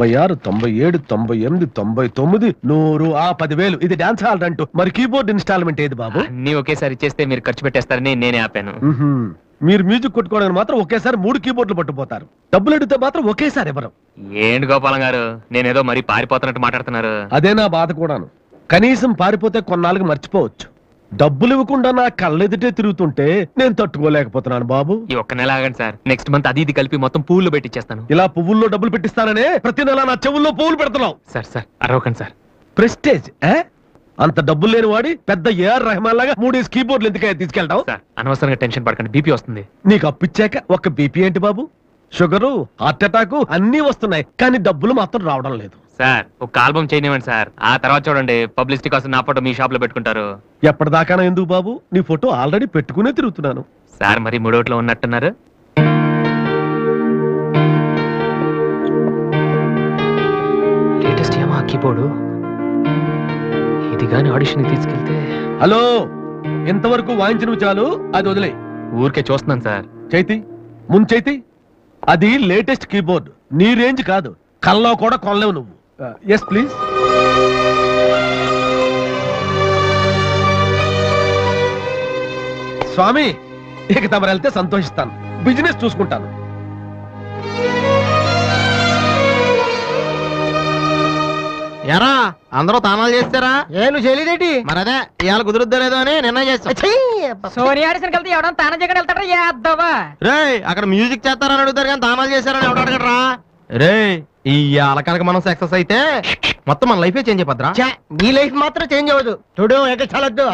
96, 97, 98, 99, 100, 10,000. ఇది dance hall అంటూ. మరి కీబోర్డ్ ఇన్స్టాల్మెంట్ ఏది బాబు? అన్ని ఒకేసారి ఇచ్చేస్తే మీరు ఖర్చు పెట్టేస్తారని నేనే ఆపాను. మీరు మ్యూజిక్ కొట్టుకోవడానికి మాత్రం ఒకేసారి 3 కీబోర్డులు పట్టుపోతారు. డబ్బులు అడిగితే మాత్రం ఒకేసారి ఎవరు? ఏంటి గోపాలం గారు, నేనేదో మరీ పారిపోతున్నట్టు మాట్లాడుతున్నారు. అదే నా బాధ కూడాను. కనీసం పారిపోతే కొన్నాళ్ళకి మర్చిపోవచ్చు. డబ్బులు ఇవ్వకుండా నా కళ్ళెదుటే తిరుగుతుంటే నేను తట్టుకోలేకపోతున్నాను బాబు. ఈ ఒక్క నెల ఆగండి సార్, నెక్స్ట్ మంత్ అది ఇది కలిపి మొత్తం పువ్వులు పెట్టిచ్చేస్తాను. ఇలా పువ్వుల్లో డబ్బులు పెట్టిస్తాననే ప్రతి నెల నా చెవుల్లో పువ్వులు పెడుతున్నావు. Sir అరవకండి sir. ప్రెస్టేజ్ అంత డబ్బులు లేని వాడి పెద్ద ఏఆర్ రెహమాన్ లాగా 3 కీబోర్డులు ఎందుకు తీసుకెళ్తావు? సార్ అనవసరంగా టెన్షన్ పడకండి, బీపీ వస్తుంది. నీకు అప్పిచ్చాక ఒక్క బీపీ ఏంటి బాబు? షుగరు, హార్ట్ అటాక్ అన్ని వస్తున్నాయి, కానీ డబ్బులు మాత్రం రావడం లేదు. సార్ ఒక ఆల్బమ్ చేయనివ్వండి సార్, ఆ తర్వాత చూడండి పబ్లిసిటీ కోసం నా ఫోటో మీ షాప్ లో పెట్టుకుంటారు. ఎప్పటిదాకా ఎందుకు బాబు? నీ ఫోటో ఆల్రెడీ పెట్టుకునే తిరుగుతున్నాను. సార్ మరి మూడోట్లో ఉన్నట్టున్నారు. లేటెస్ట్ యమహా కీబోర్డు ఇది గాని ఆడిషన్ తీసుకెళ్తే. హలో, ఇంతవరకు వాయించిన చాలు, అది వదిలే. ఊరికే చూస్తున్నాను సార్. చైతి ముందు చైతి, అది లేటెస్ట్ కీబోర్డ్, నీ రేంజ్ కాదు, కల్లో కూడా కొనలేవు నువ్వు. Yes please. స్వామి, ఇక తమరు వెళ్తే సంతోషిస్తాను, బిజినెస్ చూసుకుంటాను. ఎరా అందరూ తానాలు చేస్తారా? నువ్వు చేయలేదేటి? మరి అదే ఇవాళ కుదురుద్దో లేదో అని నిర్ణయం చేస్తా. సోనియా ఆడిషన్ కలిసి ఎవడం తానం చేయడం వెళ్తాడా? యాదవా రే, అక్కడ మ్యూజిక్ చేస్తారని అడుగుతారు కానీ తానాలు చేస్తారని ఎవడు అడగడరా? రే, ఈ కనుక మనం సక్సెస్ అయితే మొత్తం మన లైఫే చేంజ్ అయిపోద్రా. నీ లైఫ్ మాత్రం చేంజ్ అవ్వదు. చూడు ఎక్కడ చాలద్దు.